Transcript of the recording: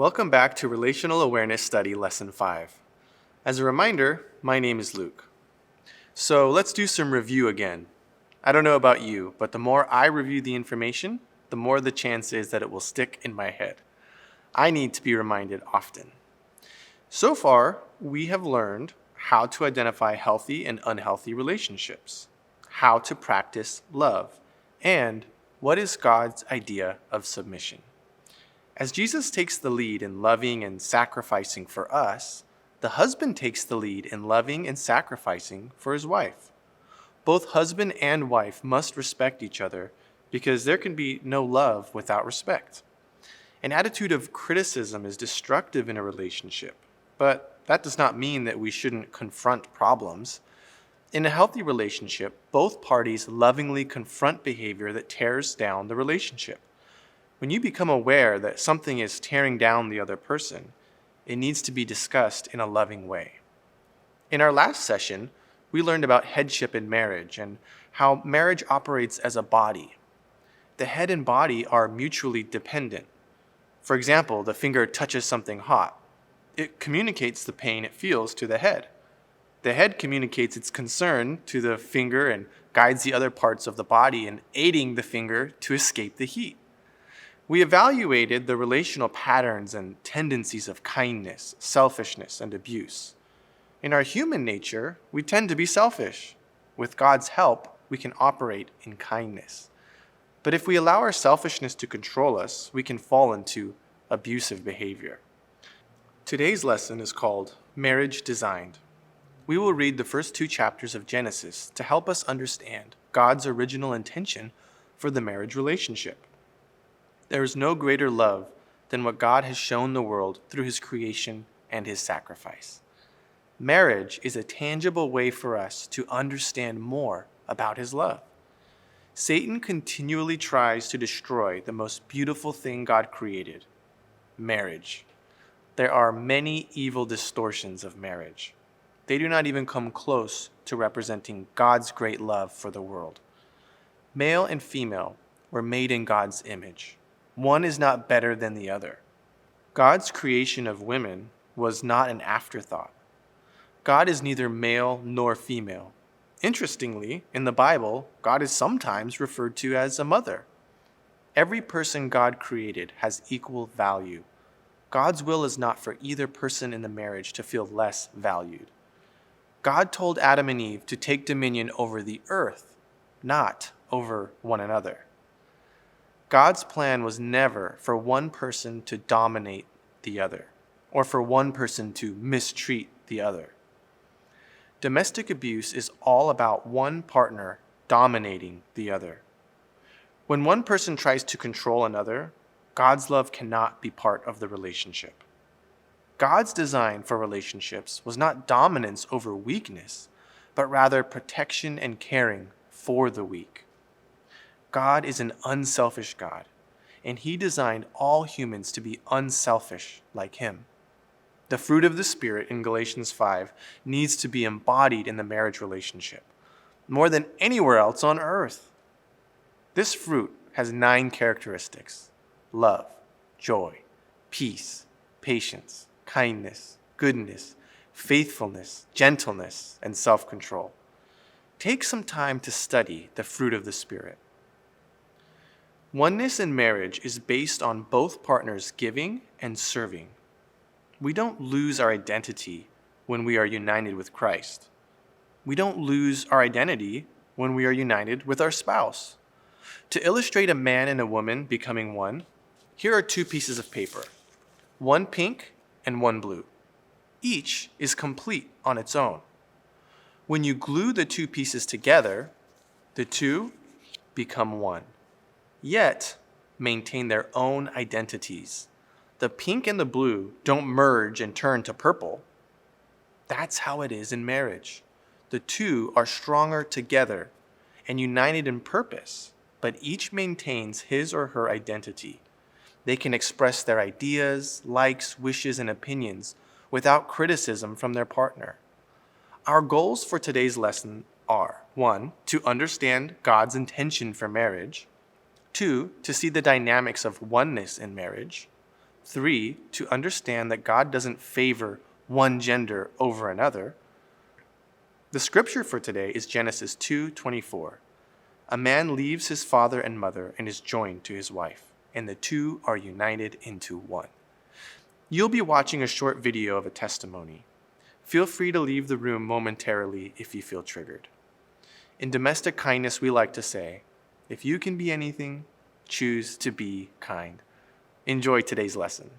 Welcome back to Relational Awareness Study Lesson 5. As a reminder, my name is Luke. So let's do some review again. I don't know about you, but the more I review the information, the more the chance is that it will stick in my head. I need to be reminded often. So far, we have learned how to identify healthy and unhealthy relationships, how to practice love, and what is God's idea of submission. As Jesus takes the lead in loving and sacrificing for us, the husband takes the lead in loving and sacrificing for his wife. Both husband and wife must respect each other because there can be no love without respect. An attitude of criticism is destructive in a relationship, but that does not mean that we shouldn't confront problems. In a healthy relationship, both parties lovingly confront behavior that tears down the relationship. When you become aware that something is tearing down the other person, it needs to be discussed in a loving way. In our last session, we learned about headship in marriage and how marriage operates as a body. The head and body are mutually dependent. For example, the finger touches something hot. It communicates the pain it feels to the head. The head communicates its concern to the finger and guides the other parts of the body in aiding the finger to escape the heat. We evaluated the relational patterns and tendencies of kindness, selfishness, and abuse. In our human nature, we tend to be selfish. With God's help, we can operate in kindness. But if we allow our selfishness to control us, we can fall into abusive behavior. Today's lesson is called Marriage Designed. We will read the first 2 chapters of Genesis to help us understand God's original intention for the marriage relationship. There is no greater love than what God has shown the world through his creation and his sacrifice. Marriage is a tangible way for us to understand more about his love. Satan continually tries to destroy the most beautiful thing God created, marriage. There are many evil distortions of marriage. They do not even come close to representing God's great love for the world. Male and female were made in God's image. One is not better than the other. God's creation of women was not an afterthought. God is neither male nor female. Interestingly, in the Bible, God is sometimes referred to as a mother. Every person God created has equal value. God's will is not for either person in the marriage to feel less valued. God told Adam and Eve to take dominion over the earth, not over one another. God's plan was never for one person to dominate the other, or for one person to mistreat the other. Domestic abuse is all about one partner dominating the other. When one person tries to control another, God's love cannot be part of the relationship. God's design for relationships was not dominance over weakness, but rather protection and caring for the weak. God is an unselfish God, and he designed all humans to be unselfish like him. The fruit of the Spirit in Galatians 5 needs to be embodied in the marriage relationship, more than anywhere else on earth. This fruit has 9 characteristics: love, joy, peace, patience, kindness, goodness, faithfulness, gentleness, and self-control. Take some time to study the fruit of the Spirit. Oneness in marriage is based on both partners giving and serving. We don't lose our identity when we are united with Christ. We don't lose our identity when we are united with our spouse. To illustrate a man and a woman becoming one, here are 2 pieces of paper, one pink and one blue. Each is complete on its own. When you glue the 2 pieces together, the 2 become one, yet maintain their own identities. The pink and the blue don't merge and turn to purple. That's how it is in marriage. The 2 are stronger together and united in purpose, but each maintains his or her identity. They can express their ideas, likes, wishes, and opinions without criticism from their partner. Our goals for today's lesson are: 1, to understand God's intention for marriage; 2, to see the dynamics of oneness in marriage; 3, to understand that God doesn't favor one gender over another. The scripture for today is Genesis 2:24. A man leaves his father and mother and is joined to his wife, and the two are united into one. You'll be watching a short video of a testimony. Feel free to leave the room momentarily if you feel triggered. In domestic kindness, we like to say, if you can be anything, choose to be kind. Enjoy today's lesson.